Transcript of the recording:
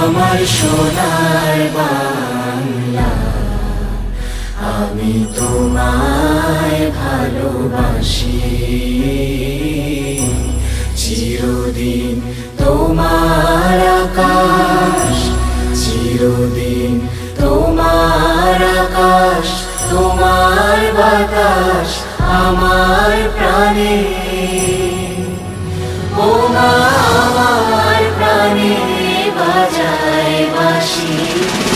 আমার সোনার বাংলা, আমি তোমায় ভালোবাসি। চিরদিন তোমার আকাশ, চিরদিন তোমার আকাশ, তোমার বাতাস আমার প্রাণে। ও মা আমার প্রাণে বাজায় বাঁশি।